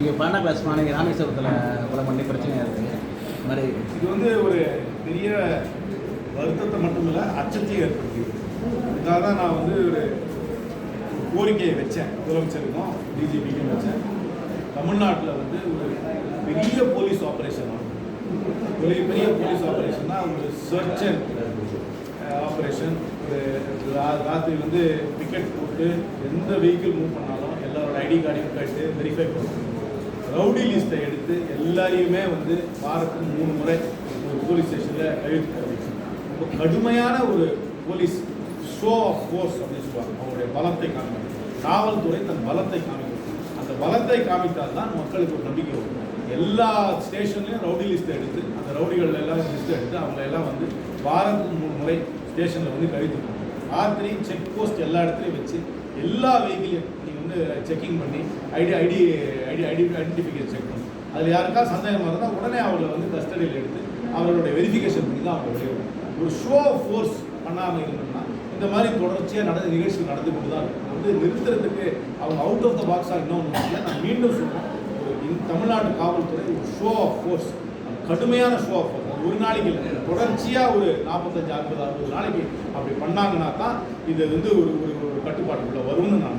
இங்கே 12ஆம் கிளாஸ் மாணவி ராமேஸ்வரத்தில் கொலை பண்ணி பிரச்சனையாக இருக்குது. இது மாதிரி இது வந்து ஒரு பெரிய வருத்தத்தை மட்டுமில்லை, அச்சத்தையும் ஏற்படுத்தியது. இதுக்காக தான் நான் வந்து ஒரு கோரிக்கையை வச்சேன், முதலமைச்சருக்கும் டிஜிபிக்கும் வச்சேன். தமிழ்நாட்டில் வந்து ஒரு பெரிய போலீஸ் ஆப்ரேஷன், பெரிய போலீஸ் ஆப்ரேஷன்னா ஒரு சர்ச் அண்ட் ஆப்ரேஷன். ஒரு ராத்திரி வந்து டிக்கெட் போட்டு எந்த வெஹிக்கிள் மூவ் பண்ணாலும் எல்லாரோட ஐடி கார்டையும் கேட்டு வெரிஃபை பண்ணணும். ரவுடி லிஸ்ட்டை எடுத்து எல்லாரையுமே வந்து வாரத்துக்கு 3 முறை ஒரு போலீஸ் ஸ்டேஷனில் கையெழுத்து போடணும். ரொம்ப கடுமையான ஒரு போலீஸ் ஷோ ஆஃப் ஃபோர்ஸ் அப்படின்னு சொல்லுவாங்க. அவங்களுடைய பலத்தை காமிக்கணும். காவல்துறை தன் பலத்தை காமிக்கணும். அந்த பலத்தை காமித்தால் தான் மக்களுக்கு ஒரு நம்பிக்கை வரும். எல்லா ஸ்டேஷன்லையும் ரவுடி லிஸ்ட்டை எடுத்து அந்த ரவுடிகள் எல்லாம் லிஸ்ட்டை எடுத்து அவங்கள எல்லாம் வந்து வாரத்துக்கு 3 முறை ஸ்டேஷனில் வந்து கையெழுத்து போடணும். ராத்திரி செக் போஸ்ட் எல்லா இடத்துலையும் வச்சு எல்லா வெஹிக்கிளையும் நீங்கள் வந்து செக்கிங் பண்ணி ஐடென்டிஃபிகேஷன் செக் பண்ணணும். அதில் யாருக்கா சந்தேகமாக இருந்தால் உடனே அவங்களை வந்து கஸ்டடியில் எடுத்து அவர்களுடைய வெரிஃபிகேஷன் பண்ணி தான் அவங்க வெளியே வரும். ஒரு ஷோ ஆஃப் ஃபோர்ஸ் பண்ணாமல் இருந்தோம்னா இந்த மாதிரி தொடர்ச்சியாக நிகழ்ச்சிகள் நடந்து கொண்டு தான் இருக்கும். வந்து நிறுத்துறதுக்கு அவங்க அவுட் ஆஃப் த பாக்ஸாக இன்னொன்று இல்லை. நான் மீண்டும் சொல்கிறேன், தமிழ்நாட்டு காவல்துறை ஒரு ஷோ ஆஃப் ஃபோர்ஸ், கடுமையான ஷோ ஆஃப் ஃபோர்ஸ். ஒரு நாளைக்கு இல்லை, தொடர்ச்சியாக ஒரு 45, 50, 60 நாளைக்கு அப்படி பண்ணாங்கன்னா தான் இது வந்து ஒரு கட்டுப்பாட்டுக்குள்ளே வரும்னு நான்